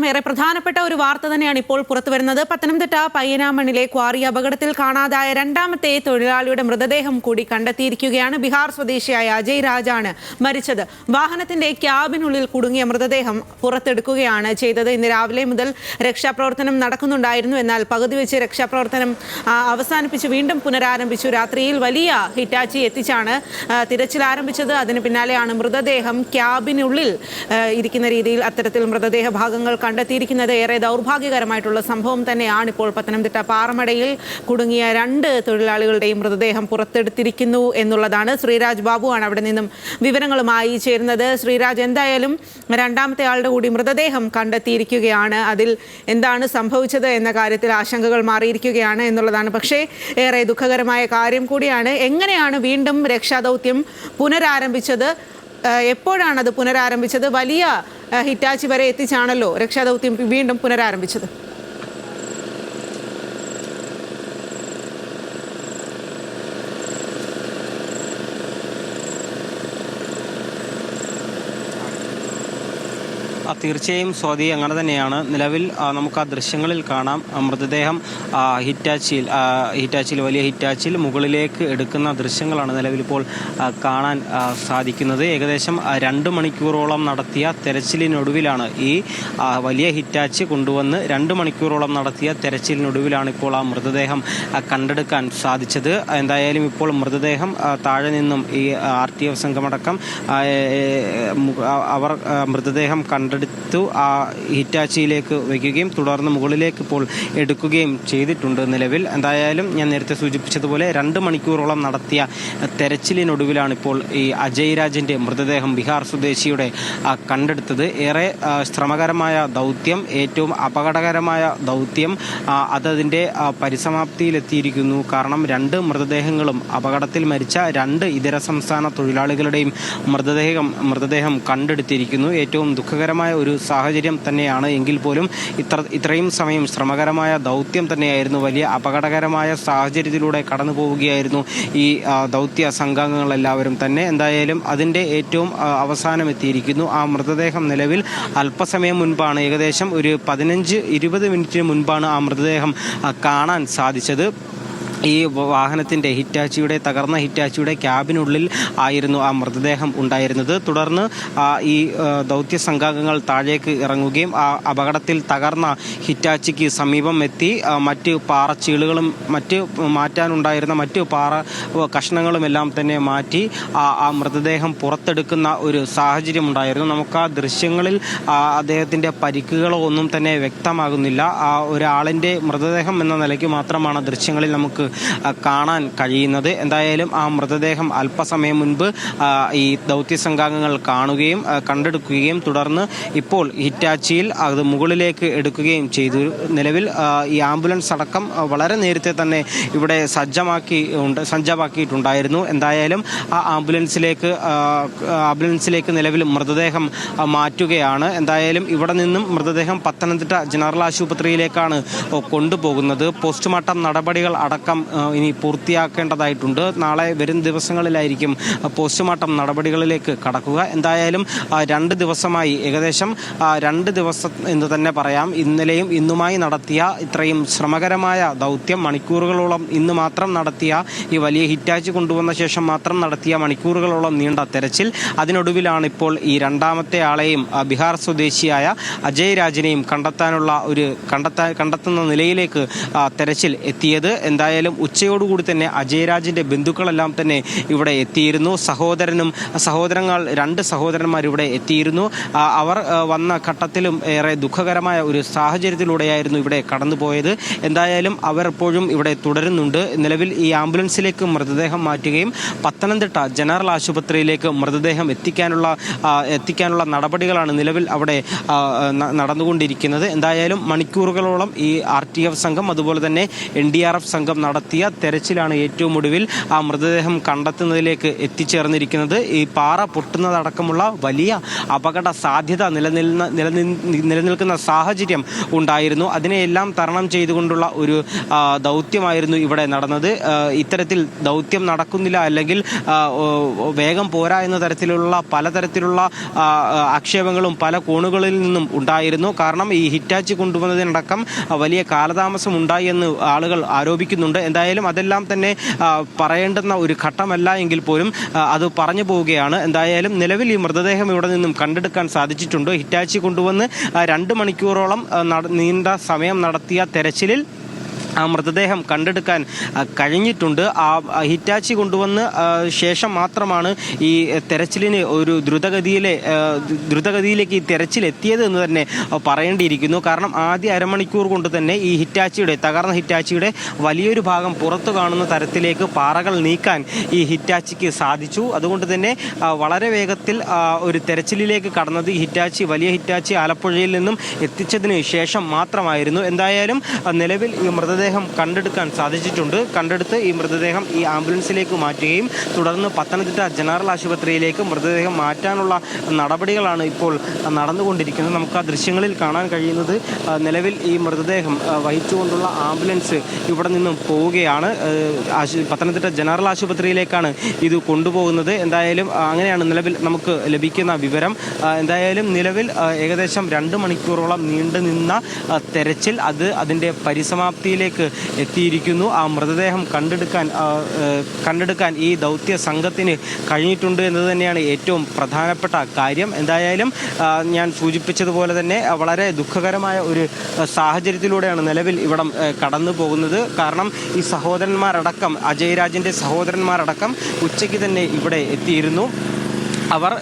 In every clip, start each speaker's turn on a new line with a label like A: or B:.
A: ഏറെ പ്രധാനപ്പെട്ട ഒരു വാർത്ത തന്നെയാണ് ഇപ്പോൾ പുറത്തുവരുന്നത്. പത്തനംതിട്ട പയ്യനാമണ്ണിലെ ക്വാറി അപകടത്തിൽ കാണാതായ രണ്ടാമത്തെ തൊഴിലാളിയുടെ മൃതദേഹം കൂടി കണ്ടെത്തിയിരിക്കുകയാണ്. ബീഹാർ സ്വദേശിയായ അജയ് രാജാണ് മരിച്ചത്. വാഹനത്തിന്റെ ക്യാബിനുള്ളിൽ കുടുങ്ങിയ മൃതദേഹം പുറത്തെടുക്കുകയാണ് ചെയ്തത്. ഇന്ന് രാവിലെ മുതൽ രക്ഷാപ്രവർത്തനം നടക്കുന്നുണ്ടായിരുന്നു. എന്നാൽ പകുതി വെച്ച് രക്ഷാപ്രവർത്തനം അവസാനിപ്പിച്ച് വീണ്ടും പുനരാരംഭിച്ചു. രാത്രിയിൽ വലിയ ഹിറ്റാച്ചി എത്തിച്ചാണ് തിരച്ചിൽ ആരംഭിച്ചത്. അതിന് പിന്നാലെയാണ് മൃതദേഹം ക്യാബിനുള്ളിൽ ഇരിക്കുന്ന രീതിയിൽ അത്തരത്തിൽ മൃതദേഹ ഭാഗങ്ങൾ കണ്ടെത്തിയിരിക്കുന്നത്. ഏറെ ദൗർഭാഗ്യകരമായിട്ടുള്ള സംഭവം തന്നെയാണ്. ഇപ്പോൾ പത്തനംതിട്ട പാറമടയിൽ കുടുങ്ങിയ 2 തൊഴിലാളികളുടെയും മൃതദേഹം പുറത്തെടുത്തിരിക്കുന്നു എന്നുള്ളതാണ്. ശ്രീരാജ് ബാബുവാണ് അവിടെ നിന്നും വിവരങ്ങളുമായി ചേരുന്നത്. ശ്രീരാജ്, എന്തായാലും രണ്ടാമത്തെ ആളുടെ കൂടി മൃതദേഹം കണ്ടെത്തിയിരിക്കുകയാണ്. അതിൽ എന്താണ് സംഭവിച്ചത് എന്ന കാര്യത്തിൽ ആശങ്കകൾ മാറിയിരിക്കുകയാണ് എന്നുള്ളതാണ്. പക്ഷേ ഏറെ ദുഃഖകരമായ കാര്യം കൂടിയാണ്. എങ്ങനെയാണ് വീണ്ടും രക്ഷാദൗത്യം പുനരാരംഭിച്ചത്? എപ്പോഴാണ് അത് പുനരാരംഭിച്ചത്? വലിയ ഹിറ്റാച്ചി വരെ എത്തിച്ചാണല്ലോ രക്ഷാദൗത്യം വീണ്ടും പുനരാരംഭിച്ചത്.
B: തീർച്ചയായും സ്വാതി, അങ്ങനെ തന്നെയാണ്. നിലവിൽ നമുക്ക് ആ ദൃശ്യങ്ങളിൽ കാണാം മൃതദേഹം ഹിറ്റാച്ചിയിൽ വലിയ ഹിറ്റാച്ചിയിൽ മുകളിലേക്ക് എടുക്കുന്ന ദൃശ്യങ്ങളാണ് നിലവിലിപ്പോൾ കാണാൻ സാധിക്കുന്നത്. ഏകദേശം 2 മണിക്കൂറോളം നടത്തിയ തെരച്ചിലിനൊടുവിലാണ് ഈ വലിയ ഹിറ്റാച്ചി കൊണ്ടുവന്ന് 2 മണിക്കൂറോളം നടത്തിയ തെരച്ചിലിനൊടുവിലാണ് ഇപ്പോൾ ആ മൃതദേഹം കണ്ടെടുക്കാൻ സാധിച്ചത്. എന്തായാലും ഇപ്പോൾ മൃതദേഹം താഴെ നിന്നും ഈ RTF സംഘമടക്കം അവർ മൃതദേഹം കണ്ടെടുത്തു ആ ഹിറ്റാച്ചിയിലേക്ക് വയ്ക്കുകയും തുടർന്ന് മുകളിലേക്ക് ഇപ്പോൾ എടുക്കുകയും ചെയ്തിട്ടുണ്ട് നിലവിൽ. എന്തായാലും ഞാൻ നേരത്തെ സൂചിപ്പിച്ചതുപോലെ 2 മണിക്കൂറോളം നടത്തിയ തെരച്ചിലിനൊടുവിലാണ് ഇപ്പോൾ ഈ അജയ് രാജിന്റെ മൃതദേഹം ബീഹാർ സ്വദേശിയുടെ കണ്ടെടുത്തത്. ഏറെ ശ്രമകരമായ ദൗത്യം, ഏറ്റവും അപകടകരമായ ദൗത്യം അതതിൻ്റെ പരിസമാപ്തിയിലെത്തിയിരിക്കുന്നു. കാരണം 2 മൃതദേഹങ്ങളും അപകടത്തിൽ മരിച്ച 2 ഇതര സംസ്ഥാന തൊഴിലാളികളുടെയും മൃതദേഹം കണ്ടെടുത്തിരിക്കുന്നു. ഏറ്റവും ദുഃഖകരമായ ഒരു സാഹചര്യം തന്നെയാണ്. എങ്കിൽ പോലും ഇത്രയും സമയം ശ്രമകരമായ ദൗത്യം തന്നെയായിരുന്നു. വലിയ അപകടകരമായ സാഹചര്യത്തിലൂടെ കടന്നു പോവുകയായിരുന്നു ഈ ദൗത്യ സംഘാംഗങ്ങളെല്ലാവരും തന്നെ. എന്തായാലും അതിൻ്റെ ഏറ്റവും അവസാനം എത്തിയിരിക്കുന്നു. ആ മൃതദേഹം നിലവിൽ അല്പസമയം മുൻപാണ്, ഏകദേശം ഒരു 15-20 മിനിറ്റിന് മുൻപാണ് ആ മൃതദേഹം കാണാൻ സാധിച്ചത്. ഈ വാഹനത്തിൻ്റെ തകർന്ന ഹിറ്റാച്ചിയുടെ ക്യാബിനുള്ളിൽ ആയിരുന്നു ആ മൃതദേഹം ഉണ്ടായിരുന്നത്. തുടർന്ന് ഈ ദൗത്യ സംഘാംഗങ്ങൾ താഴേക്ക് ഇറങ്ങുകയും ആ അപകടത്തിൽ തകർന്ന ഹിറ്റാച്ചിക്ക് സമീപം എത്തി മറ്റ് പാറച്ചീളുകളും മാറ്റാനുണ്ടായിരുന്ന മറ്റ് പാറ കഷ്ണങ്ങളുമെല്ലാം തന്നെ മാറ്റി ആ മൃതദേഹം പുറത്തെടുക്കുന്ന ഒരു സാഹചര്യം ഉണ്ടായിരുന്നു. നമുക്ക് ആ ദൃശ്യങ്ങളിൽ അദ്ദേഹത്തിൻ്റെ പരിക്കുകളോ ഒന്നും തന്നെ വ്യക്തമാകുന്നില്ല. ആ ഒരാളിൻ്റെ മൃതദേഹം എന്ന നിലയ്ക്ക് മാത്രമാണ് ദൃശ്യങ്ങളിൽ നമുക്ക് കാണാൻ കഴിയുന്നത്. എന്തായാലും ആ മൃതദേഹം അല്പസമയം മുൻപ് ഈ ദൗത്യ സംഘാംഗങ്ങൾ കാണുകയും കണ്ടെടുക്കുകയും തുടർന്ന് ഇപ്പോൾ ഹിറ്റാച്ചിയിൽ അത് മുകളിലേക്ക് എടുക്കുകയും ചെയ്തു. നിലവിൽ ഈ ആംബുലൻസ് അടക്കം വളരെ നേരത്തെ തന്നെ ഇവിടെ സജ്ജമാക്കിയിട്ടുണ്ടായിരുന്നു. എന്തായാലും ആ ആംബുലൻസിലേക്ക് നിലവിൽ മൃതദേഹം മാറ്റുകയാണ്. എന്തായാലും ഇവിടെ നിന്നും മൃതദേഹം പത്തനംതിട്ട ജനറൽ ആശുപത്രിയിലേക്കാണ് കൊണ്ടുപോകുന്നത്. പോസ്റ്റ്മോർട്ടം നടപടികൾ അടക്കം ഇനി പൂർത്തിയാക്കേണ്ടതായിട്ടുണ്ട്. നാളെ വരും ദിവസങ്ങളിലായിരിക്കും പോസ്റ്റ്മോർട്ടം നടപടികളിലേക്ക് കടക്കുക. എന്തായാലും 2 ദിവസമായി, ഏകദേശം 2 ദിവസം എന്ന് തന്നെ പറയാം, ഇന്നലെയും ഇന്നുമായി നടത്തിയ ഇത്രയും ശ്രമകരമായ ദൗത്യം, മണിക്കൂറുകളോളം ഇന്ന് മാത്രം നടത്തിയ ഈ വലിയ ഹിറ്റാച്ചി കൊണ്ടുവന്ന ശേഷം മാത്രം നടത്തിയ മണിക്കൂറുകളോളം നീണ്ട തെരച്ചിൽ, അതിനൊടുവിലാണ് ഇപ്പോൾ ഈ രണ്ടാമത്തെ ആളെയും ബീഹാർ സ്വദേശിയായ അജയ് രാജിനെയും കണ്ടെത്തുന്ന നിലയിലേക്ക് തെരച്ചിൽ എത്തിയത്. എന്തായാലും ഉച്ചയോടുകൂടി തന്നെ അജയ് രാജിന്റെ ബന്ധുക്കളെല്ലാം തന്നെ ഇവിടെ എത്തിയിരുന്നു. സഹോദരങ്ങൾ 2 സഹോദരന്മാർ ഇവിടെ എത്തിയിരുന്നു. അവർ വന്ന ഘട്ടത്തിലും ഏറെ ദുഃഖകരമായ ഒരു സാഹചര്യത്തിലൂടെയായിരുന്നു ഇവിടെ കടന്നുപോയത്. എന്തായാലും അവർ എപ്പോഴും ഇവിടെ തുടരുന്നുണ്ട്. നിലവിൽ ഈ ആംബുലൻസിലേക്ക് മൃതദേഹം മാറ്റുകയും പത്തനംതിട്ട ജനറൽ ആശുപത്രിയിലേക്ക് മൃതദേഹം എത്തിക്കാനുള്ള നടപടികളാണ് നിലവിൽ അവിടെ നടന്നുകൊണ്ടിരിക്കുന്നത്. എന്തായാലും മണിക്കൂറുകളോളം ഈ RTF സംഘം അതുപോലെ തന്നെ NDRF സംഘം നടത്തിയ തെരച്ചിലാണ് ഏറ്റവും ഒടുവിൽ ആ മൃതദേഹം കണ്ടെത്തുന്നതിലേക്ക് എത്തിച്ചേർന്നിരിക്കുന്നത്. ഈ പാറ പൊട്ടുന്നതടക്കമുള്ള വലിയ അപകട സാധ്യത നിലനിൽക്കുന്ന സാഹചര്യം ഉണ്ടായിരുന്നു. അതിനെയെല്ലാം തരണം ചെയ്തുകൊണ്ടുള്ള ഒരു ദൗത്യമായിരുന്നു ഇവിടെ നടന്നത്. ഇത്തരത്തിൽ ദൗത്യം നടക്കുന്നില്ല, അല്ലെങ്കിൽ വേഗം പോരാ എന്ന തരത്തിലുള്ള പലതരത്തിലുള്ള ആക്ഷേപങ്ങളും പല കോണുകളിൽ നിന്നും ഉണ്ടായിരുന്നു. കാരണം ഈ ഹിറ്റാച്ചി കൊണ്ടുവന്നതിനടക്കം വലിയ കാലതാമസം ഉണ്ടായി എന്ന് ആളുകൾ ആരോപിക്കുന്നുണ്ട്. എന്തായാലും അതെല്ലാം തന്നെ പറയേണ്ടുന്ന ഒരു ഘട്ടമല്ല എങ്കിൽ പോലും അത് പറഞ്ഞു പോവുകയാണ്. എന്തായാലും നിലവിൽ ഈ മൃതദേഹം ഇവിടെ നിന്നും കണ്ടെടുക്കാൻ സാധിച്ചിട്ടുണ്ട്. ഹിറ്റാച്ചി കൊണ്ടുവന്ന് 2 മണിക്കൂറോളം നീണ്ട സമയം നടത്തിയ തെരച്ചിലിൽ ആ മൃതദേഹം കണ്ടെടുക്കാൻ കഴിഞ്ഞിട്ടുണ്ട്. ആ ഹിറ്റാച്ചി കൊണ്ടുവന്ന് ശേഷം മാത്രമാണ് ഈ തെരച്ചിലിന് ഒരു ദ്രുതഗതിയിലേക്ക് ഈ തെരച്ചിൽ എത്തിയത് എന്ന് തന്നെ പറയേണ്ടിയിരിക്കുന്നു. കാരണം ആദ്യ അരമണിക്കൂർ കൊണ്ട് തന്നെ ഈ തകർന്ന ഹിറ്റാച്ചിയുടെ വലിയൊരു ഭാഗം പുറത്തു കാണുന്ന തരത്തിലേക്ക് പാറകൾ നീക്കാൻ ഈ ഹിറ്റാച്ചിക്ക് സാധിച്ചു. അതുകൊണ്ട് തന്നെ വളരെ വേഗത്തിൽ ഒരു തെരച്ചിലിലേക്ക് കടന്നത് ഈ വലിയ ഹിറ്റാച്ചി ആലപ്പുഴയിൽ നിന്നും എത്തിച്ചതിന് ശേഷം മാത്രമായിരുന്നു. എന്തായാലും നിലവിൽ ഈ മൃതദേഹം കണ്ടെടുക്കാൻ സാധിച്ചിട്ടുണ്ട്. കണ്ടെടുത്ത് ഈ മൃതദേഹം ഈ ആംബുലൻസിലേക്ക് മാറ്റുകയും തുടർന്ന് പത്തനംതിട്ട ജനറൽ ആശുപത്രിയിലേക്ക് മൃതദേഹം മാറ്റാനുള്ള നടപടികളാണ് ഇപ്പോൾ നടന്നുകൊണ്ടിരിക്കുന്നത്. നമുക്ക് ആ ദൃശ്യങ്ങളിൽ കാണാൻ കഴിയുന്നത് നിലവിൽ ഈ മൃതദേഹം വഹിച്ചുകൊണ്ടുള്ള ആംബുലൻസ് ഇവിടെ നിന്നും പോവുകയാണ്. പത്തനംതിട്ട ജനറൽ ആശുപത്രിയിലേക്കാണ് ഇത് കൊണ്ടുപോകുന്നത്. എന്തായാലും അങ്ങനെയാണ് നിലവിൽ നമുക്ക് ലഭിക്കുന്ന വിവരം. എന്തായാലും നിലവിൽ ഏകദേശം 2 മണിക്കൂറോളം നീണ്ടു നിന്ന തെരച്ചിൽ അതിൻ്റെ പരിസമാപ്തിയിലേക്ക് എത്തിയിരിക്കുന്നു. ആ മൃതദേഹം കണ്ടെടുക്കാൻ ഈ ദൗത്യ സംഘത്തിന് കഴിഞ്ഞിട്ടുണ്ട് എന്നത് തന്നെയാണ് ഏറ്റവും പ്രധാനപ്പെട്ട കാര്യം. എന്തായാലും ഞാൻ സൂചിപ്പിച്ചതുപോലെ തന്നെ വളരെ ദുഃഖകരമായ ഒരു സാഹചര്യത്തിലൂടെയാണ് നിലവിൽ ഇവിടം കടന്നു പോകുന്നത്. കാരണം ഈ സഹോദരന്മാരടക്കം, അജയ് രാജിൻ്റെ സഹോദരന്മാരടക്കം ഉച്ചയ്ക്ക് തന്നെ ഇവിടെ എത്തിയിരുന്നു. അവർ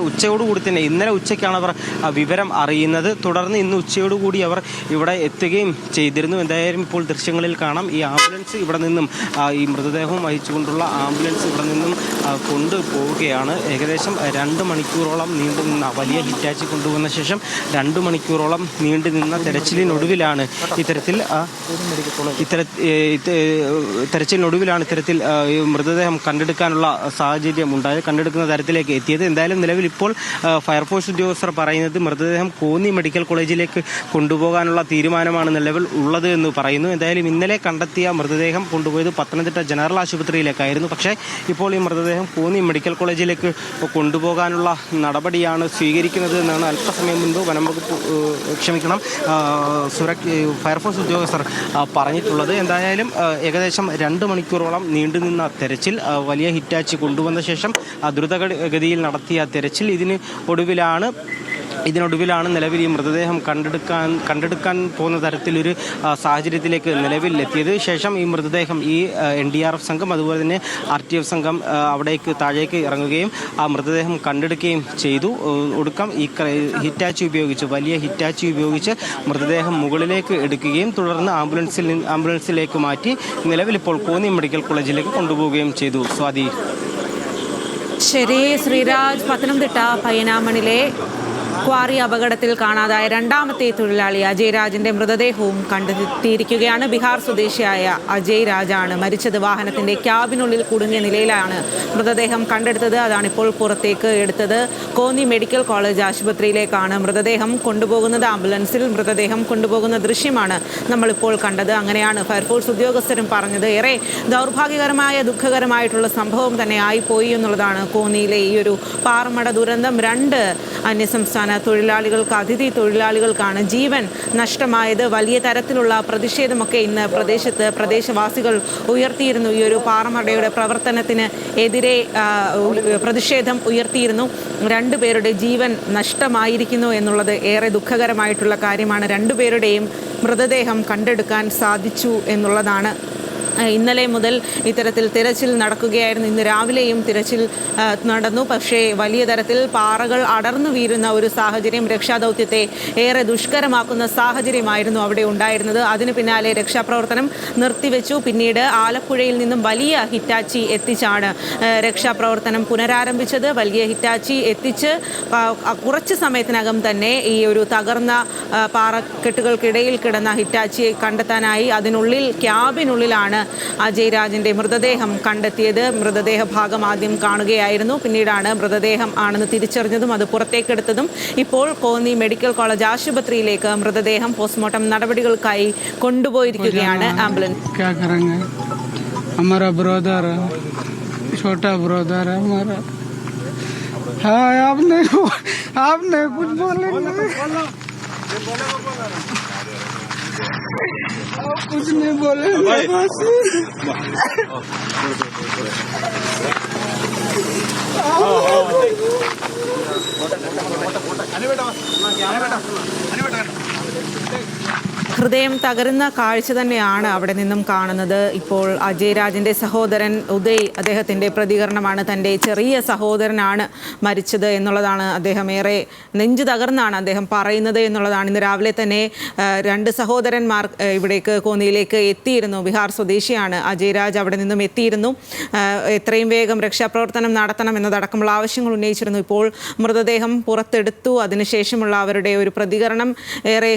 B: ഉച്ചയോടുകൂടി തന്നെ, ഇന്നലെ ഉച്ചയ്ക്കാണ് അവർ വിവരം അറിയുന്നത്. തുടർന്ന് ഇന്ന് ഉച്ചയോടുകൂടി അവർ ഇവിടെ എത്തുകയും ചെയ്തിരുന്നു. എന്തായാലും ഇപ്പോൾ ദൃശ്യങ്ങളിൽ കാണാം ഈ ആംബുലൻസ് ഇവിടെ നിന്നും, ഈ മൃതദേഹം വഹിച്ചുകൊണ്ടുള്ള ആംബുലൻസ് ഇവിടെ നിന്നും കൊണ്ടുപോവുകയാണ്. ഏകദേശം 2 മണിക്കൂറോളം നീണ്ടുനിന്ന, വലിയ ഹിറ്റാച്ചി കൊണ്ടുവന്ന ശേഷം 2 മണിക്കൂറോളം നീണ്ടുനിന്ന തെരച്ചിലിനൊടുവിലാണ് ഇത്തരത്തിൽ മൃതദേഹം കണ്ടെടുക്കാനുള്ള സാഹചര്യം ഉണ്ടായത്, കണ്ടെടുക്കുന്ന തരത്തിൽ എത്തിയത്. എന്തായാലും നിലവിൽ ഇപ്പോൾ ഫയർഫോഴ്സ് ഉദ്യോഗസ്ഥർ പറയുന്നത് മൃതദേഹം കോന്നി മെഡിക്കൽ കോളേജിലേക്ക് കൊണ്ടുപോകാനുള്ള തീരുമാനമാണ് നിലവിൽ ഉള്ളത് എന്ന് പറയുന്നു. എന്തായാലും ഇന്നലെ കണ്ടെത്തിയ മൃതദേഹം കൊണ്ടുപോയത് പത്തനംതിട്ട ജനറൽ ആശുപത്രിയിലേക്കായിരുന്നു. പക്ഷേ ഇപ്പോൾ ഈ മൃതദേഹം കോന്നി മെഡിക്കൽ കോളേജിലേക്ക് കൊണ്ടുപോകാനുള്ള നടപടിയാണ് സ്വീകരിക്കുന്നത് എന്നാണ് അല്പസമയം മുൻപ് ഫയർഫോഴ്സ് ഉദ്യോഗസ്ഥർ പറഞ്ഞിട്ടുള്ളത്. എന്തായാലും ഏകദേശം 2 മണിക്കൂറോളം നീണ്ടുനിന്ന തെരച്ചിൽ, വലിയ ഹിറ്റാച്ചി കൊണ്ടുവന്ന ശേഷം ദ്രുതഗതിയിൽ നടത്തിയ തെരച്ചിൽ, ഇതിനൊടുവിലാണ് നിലവിൽ ഈ മൃതദേഹം കണ്ടെടുക്കാൻ പോകുന്ന തരത്തിലൊരു സാഹചര്യത്തിലേക്ക് നിലവിൽ എത്തിയത്. ശേഷം ഈ മൃതദേഹം ഈ NDRF സംഘം, അതുപോലെ തന്നെ RTF സംഘം താഴേക്ക് ഇറങ്ങുകയും ആ മൃതദേഹം കണ്ടെടുക്കുകയും ചെയ്തു. ഒടുക്കം ഈ വലിയ ഹിറ്റാച്ചി ഉപയോഗിച്ച് മൃതദേഹം മുകളിലേക്ക് എടുക്കുകയും തുടർന്ന് ആംബുലൻസിലേക്ക് മാറ്റി നിലവിൽ ഇപ്പോൾ കോന്നി മെഡിക്കൽ കോളേജിലേക്ക് കൊണ്ടുപോവുകയും ചെയ്തു. സ്വാതി.
A: ശരി ശ്രീരാജ്, പത്തനംതിട്ട പയ്യനാമണിലെ ക്വാറി അപകടത്തിൽ കാണാതായ രണ്ടാമത്തെ തൊഴിലാളി അജയ് രാജിന്റെ മൃതദേഹവും കണ്ടെത്തിയിരിക്കുകയാണ്. ബീഹാർ സ്വദേശിയായ അജയ് രാജാണ് മരിച്ചത്. വാഹനത്തിന്റെ ക്യാബിനുള്ളിൽ കുടുങ്ങിയ നിലയിലാണ് മൃതദേഹം കണ്ടെടുത്തത്. അതാണിപ്പോൾ പുറത്തേക്ക് എടുത്തത്. കോന്നി മെഡിക്കൽ കോളേജ് ആശുപത്രിയിലേക്കാണ് മൃതദേഹം കൊണ്ടുപോകുന്നത്. ആംബുലൻസിൽ മൃതദേഹം കൊണ്ടുപോകുന്ന ദൃശ്യമാണ് നമ്മളിപ്പോൾ കണ്ടത്. അങ്ങനെയാണ് ഫയർഫോഴ്സ് ഉദ്യോഗസ്ഥരും പറഞ്ഞത്. ഏറെ ദൗർഭാഗ്യകരമായ, ദുഃഖകരമായിട്ടുള്ള സംഭവം തന്നെ ആയിപ്പോയി എന്നുള്ളതാണ് കോന്നിയിലെ ഈ ഒരു പാറമട ദുരന്തം. 2 അന്യസംസ്ഥാന അതിഥി തൊഴിലാളികൾക്കാണ് ജീവൻ നഷ്ടമായത്. വലിയ തരത്തിലുള്ള പ്രതിഷേധമൊക്കെ ഇന്ന് പ്രദേശവാസികൾ ഉയർത്തിയിരുന്നു. ഈ ഒരു പാറമടയുടെ പ്രവർത്തനത്തിന് എതിരെ പ്രതിഷേധം ഉയർത്തിയിരുന്നു. 2 പേരുടെ ജീവൻ നഷ്ടമായിരിക്കുന്നു എന്നുള്ളത് ഏറെ ദുഃഖകരമായിട്ടുള്ള കാര്യമാണ്. 2 പേരുടെയും മൃതദേഹം കണ്ടെടുക്കാൻ സാധിച്ചു എന്നുള്ളതാണ്. ഇന്നലെ മുതൽ ഇത്തരത്തിൽ തിരച്ചിൽ നടക്കുകയായിരുന്നു. ഇന്ന് രാവിലെയും തിരച്ചിൽ നടന്നു. പക്ഷേ വലിയ തരത്തിൽ പാറകൾ അടർന്നു വീഴുന്ന ഒരു സാഹചര്യം രക്ഷാദൗത്യത്തെ ഏറെ ദുഷ്കരമാക്കുന്ന സാഹചര്യമായിരുന്നു അവിടെ ഉണ്ടായിരുന്നത്. അതിന് പിന്നാലെ രക്ഷാപ്രവർത്തനം നിർത്തിവെച്ചു. പിന്നീട് ആലപ്പുഴയിൽ നിന്നും വലിയ ഹിറ്റാച്ചി എത്തിച്ചാണ് രക്ഷാപ്രവർത്തനം പുനരാരംഭിച്ചത്. വലിയ ഹിറ്റാച്ചി എത്തിച്ച് കുറച്ച് സമയത്തിനകം തന്നെ ഈ ഒരു തകർന്ന പാറക്കെട്ടുകൾക്കിടയിൽ കിടന്ന ഹിറ്റാച്ചിയെ കണ്ടെത്താനായി അതിനുള്ളിൽ ക്യാബിനുള്ളിലാണ് അജയ് രാജിൻ്റെ മൃതദേഹം കണ്ടെത്തിയത്. മൃതദേഹ ഭാഗം ആദ്യം കാണുകയായിരുന്നു, പിന്നീടാണ് മൃതദേഹം ആണെന്ന് തിരിച്ചറിഞ്ഞതും അത് പുറത്തേക്കെടുത്തതും. ഇപ്പോൾ കോന്നി മെഡിക്കൽ കോളേജ് ആശുപത്രിയിലേക്ക് മൃതദേഹം പോസ്റ്റ്മോർട്ടം നടപടികൾക്കായി കൊണ്ടുപോയിരിക്കുകയാണ് ആംബുലൻസ്.
C: हमारा ब्रदर है, छोटा ब्रदर है हमारा। हाँ आपने कुछ बोले कुछ नहीं बोले।
A: ഹൃദയം തകരുന്ന കാഴ്ച തന്നെയാണ് അവിടെ നിന്നും കാണുന്നത്. ഇപ്പോൾ അജയ് രാജിൻ്റെ സഹോദരൻ ഉദയ്, അദ്ദേഹത്തിൻ്റെ പ്രതികരണമാണ്. തൻ്റെ ചെറിയ സഹോദരനാണ് മരിച്ചത് എന്നുള്ളതാണ്. അദ്ദേഹം ഏറെ നെഞ്ചു തകർന്നാണ് അദ്ദേഹം പറയുന്നത് എന്നുള്ളതാണ്. ഇന്ന് രാവിലെ തന്നെ 2 സഹോദരന്മാർ ഇവിടേക്ക് കോന്നിയിലേക്ക് എത്തിയിരുന്നു. ബീഹാർ സ്വദേശിയാണ് അജയ് രാജ്. അവിടെ നിന്നും എത്തിയിരുന്നു. എത്രയും വേഗം രക്ഷാപ്രവർത്തനം നടത്തണം എന്നതടക്കമുള്ള ആവശ്യങ്ങൾ ഉന്നയിച്ചിരുന്നു. ഇപ്പോൾ മൃതദേഹം പുറത്തെടുത്തു. അതിനുശേഷമുള്ള അവരുടെ ഒരു പ്രതികരണം ഏറെ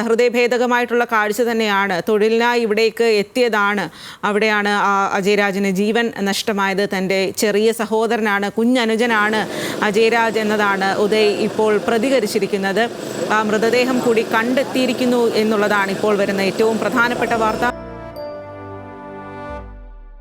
A: ഹൃദയഭേദകമായിട്ടുള്ള കാഴ്ച തന്നെയാണ്. തൊഴിലിനായി ഇവിടേക്ക് എത്തിയതാണ്, അവിടെയാണ് അജയ് രാജിന് ജീവൻ നഷ്ടമായത്. തൻ്റെ ചെറിയ സഹോദരനാണ്, കുഞ്ഞനുജനാണ് അജയ് രാജ് എന്നതാണ് ഉദയ് ഇപ്പോൾ പ്രതികരിച്ചിരിക്കുന്നത്. ആ മൃതദേഹം കൂടി കണ്ടെത്തിയിരിക്കുന്നു എന്നുള്ളതാണ് ഇപ്പോൾ വരുന്ന ഏറ്റവും പ്രധാനപ്പെട്ട വാർത്ത.